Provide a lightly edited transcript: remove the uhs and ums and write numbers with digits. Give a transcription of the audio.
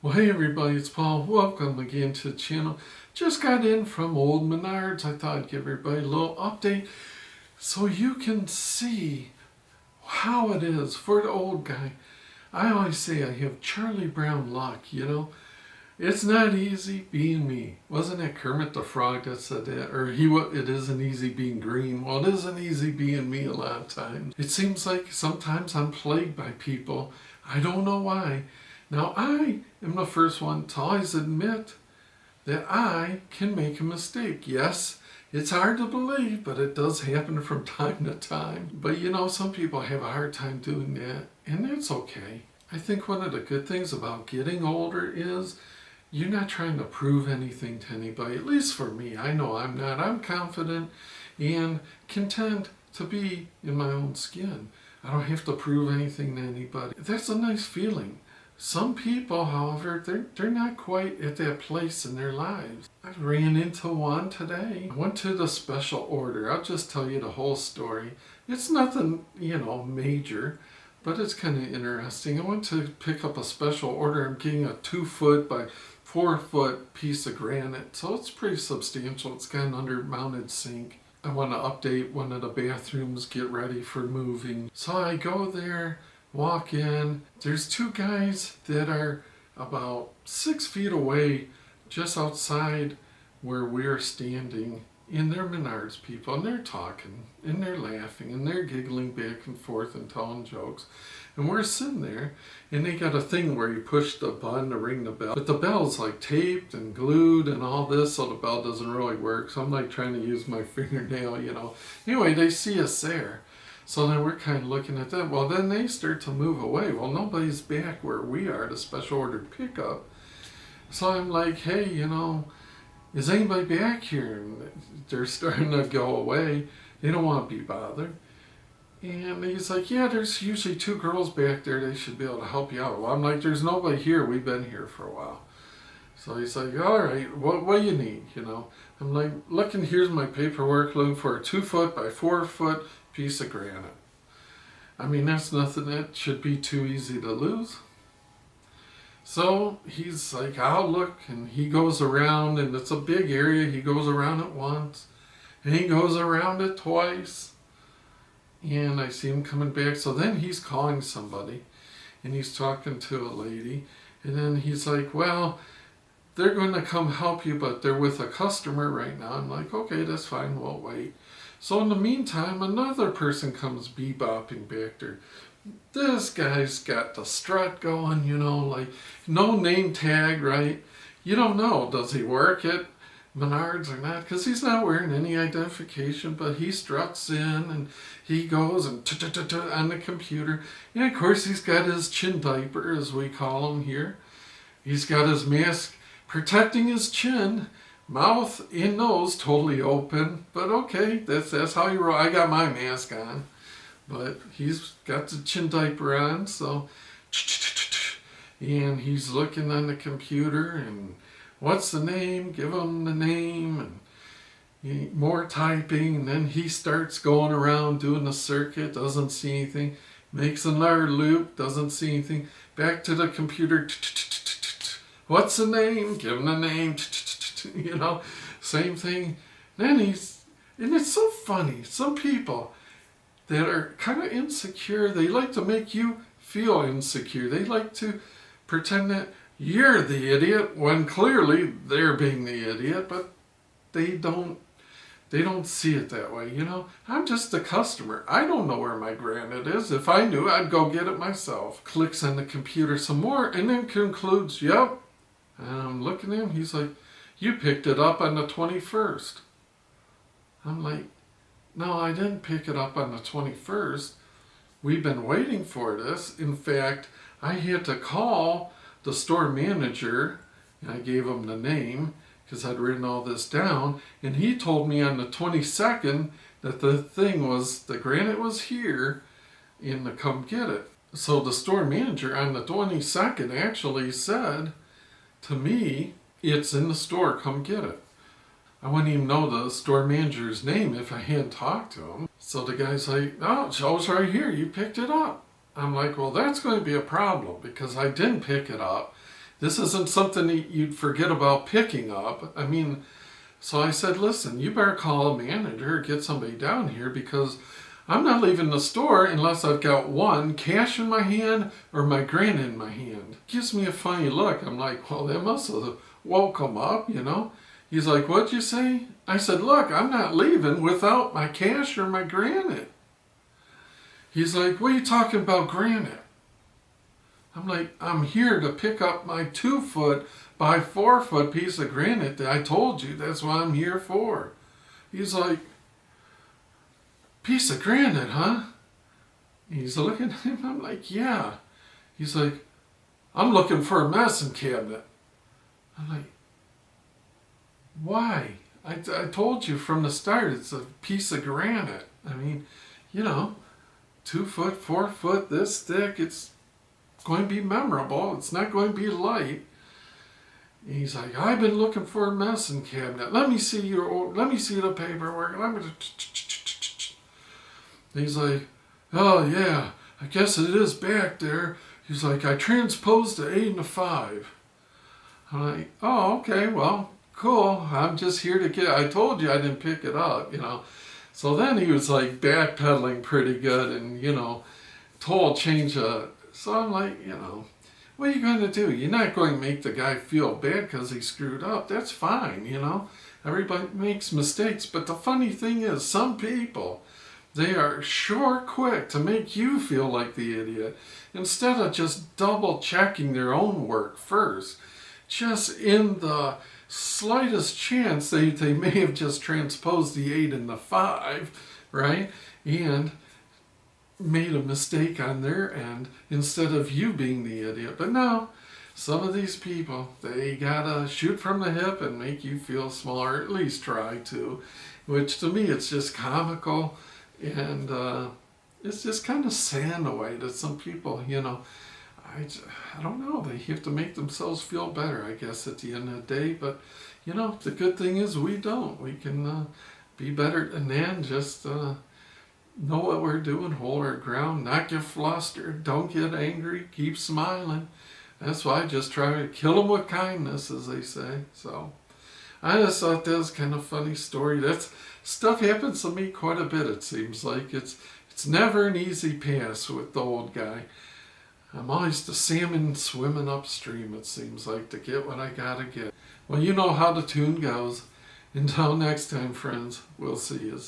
Well, hey everybody, it's Paul. Welcome again to the channel. Just got in from old Menards. I thought I'd give everybody a little update so you can see how it is for the old guy. I always say I have Charlie Brown luck. It's not easy being me. Wasn't it Kermit the Frog that said that? Or it isn't easy being green. Well, it isn't easy being me a lot of times. It seems like sometimes I'm plagued by people. I don't know why. Now, I am the first one to always admit that I can make a mistake. Yes, it's hard to believe, but it does happen from time to time. But some people have a hard time doing that, and that's okay. I think one of the good things about getting older is you're not trying to prove anything to anybody, at least for me. I know I'm not. I'm confident and content to be in my own skin. I don't have to prove anything to anybody. That's a nice feeling. Some people, however, they're not quite at that place in their lives. I ran into one today. I went to the special order. I'll just tell you the whole story. It's nothing, major, but it's kind of interesting. I went to pick up a special order. I'm getting a 2-foot by 4-foot piece of granite, so it's pretty substantial. It's got an under-mounted sink. I want to update one of the bathrooms, get ready for moving. So I go there, walk in. There's two guys that are about 6 feet away, just outside where we're standing. And they're Menards people, and they're talking, and they're laughing, and they're giggling back and forth and telling jokes. And we're sitting there, and they got a thing where you push the button to ring the bell. But the bell's like taped and glued and all this, so the bell doesn't really work. So I'm like trying to use my fingernail. Anyway, they see us there. So then we're kind of looking at them. Well, then they start to move away. Well, nobody's back where we are, the special ordered pickup. So I'm like, hey, is anybody back here? And they're starting to go away. They don't want to be bothered. And he's like, yeah, there's usually 2 girls back there. They should be able to help you out. Well, I'm like, there's nobody here. We've been here for a while. So he's like, all right, what do you need? I'm like, looking, here's my paperwork, looking for a 2-foot by 4-foot piece of granite. I mean, that's nothing that should be too easy to lose. So he's like, I'll look, and he goes around, and it's a big area. He goes around it once, and he goes around it twice, and I see him coming back. So then he's calling somebody, and he's talking to a lady, and then he's like, well, they're going to come help you, but they're with a customer right now. I'm like, okay, that's fine, we'll wait. So in the meantime, another person comes bebopping back there. This guy's got the strut going, like no name tag, right? You don't know, does he work at Menards or not? Because he's not wearing any identification, but he struts in and he goes and on the computer. And of course, he's got his chin diaper, as we call him here. He's got his mask protecting his chin. Mouth and nose totally open, but okay, that's how you roll. I got my mask on, but he's got the chin diaper on, so, and he's looking on the computer, and what's the name? Give him the name, and more typing, and then he starts going around doing the circuit, doesn't see anything, makes another loop, doesn't see anything, back to the computer, what's the name? Give him the name, same thing. Then and it's so funny. Some people that are kind of insecure, they like to make you feel insecure. They like to pretend that you're the idiot when clearly they're being the idiot, but they don't see it that way. I'm just a customer. I don't know where my granite is. If I knew, I'd go get it myself. Clicks on the computer some more and then concludes, yep. And I'm looking at him, he's like, you picked it up on the 21st. I'm like, no, I didn't pick it up on the 21st. We've been waiting for this. In fact, I had to call the store manager, and I gave him the name because I'd written all this down, and he told me on the 22nd that the granite was here and to come get it. So the store manager on the 22nd actually said to me, it's in the store, come get it. I wouldn't even know the store manager's name if I hadn't talked to him. So the guy's like, oh, it shows right here, you picked it up. I'm like, well, that's going to be a problem because I didn't pick it up. This isn't something that you'd forget about picking up. I mean, so I said, listen, you better call a manager or get somebody down here because I'm not leaving the store unless I've got one, cash in my hand or my Granite in my hand. Gives me a funny look. I'm like, well, that must have woke him up, you know. He's like, what'd you say? I said, look, I'm not leaving without my cash or my Granite. He's like, what are you talking about, Granite? I'm like, I'm here to pick up my 2-foot by 4-foot piece of granite that I told you. That's what I'm here for. He's like, piece of granite, huh? He's looking at him. I'm like, yeah. He's like, I'm looking for a medicine cabinet. I'm like, why? I told you from the start it's a piece of granite. I mean, you know, 2 foot, 4 foot, this thick. It's going to be memorable. It's not going to be light. And he's like, I've been looking for a medicine cabinet. Let me see the paperwork. He's like, oh yeah, I guess it is back there. He's like, I transposed the 8 and the 5. I'm like, oh, okay, well, cool. I'm just here to I told you I didn't pick it up, you know. So then he was like backpedaling pretty good and, you know, so I'm like, you know, what are you going to do? You're not going to make the guy feel bad because he screwed up. That's fine, you know. Everybody makes mistakes. But the funny thing is, some people, they are sure quick to make you feel like the idiot instead of just double checking their own work first. Just in the slightest chance they may have just transposed the 8 and the 5, right? And made a mistake on their end instead of you being the idiot. But no, some of these people, they gotta shoot from the hip and make you feel small, or at least try to, which to me it's just comical, and it's just kind of sad in a way that some people, you know, I don't know, they have to make themselves feel better, I guess, at the end of the day. But you know, the good thing is we don't. We can be better than that and just know what we're doing, hold our ground, not get flustered, don't get angry, keep smiling. That's why I just try to kill them with kindness, as they say. So I just thought that was kind of a funny story. That's stuff happens to me quite a bit, it seems like. It's never an easy pass with the old guy. I'm always the salmon swimming upstream, it seems like, to get what I gotta get. Well, you know how the tune goes. Until next time, friends, we'll see you.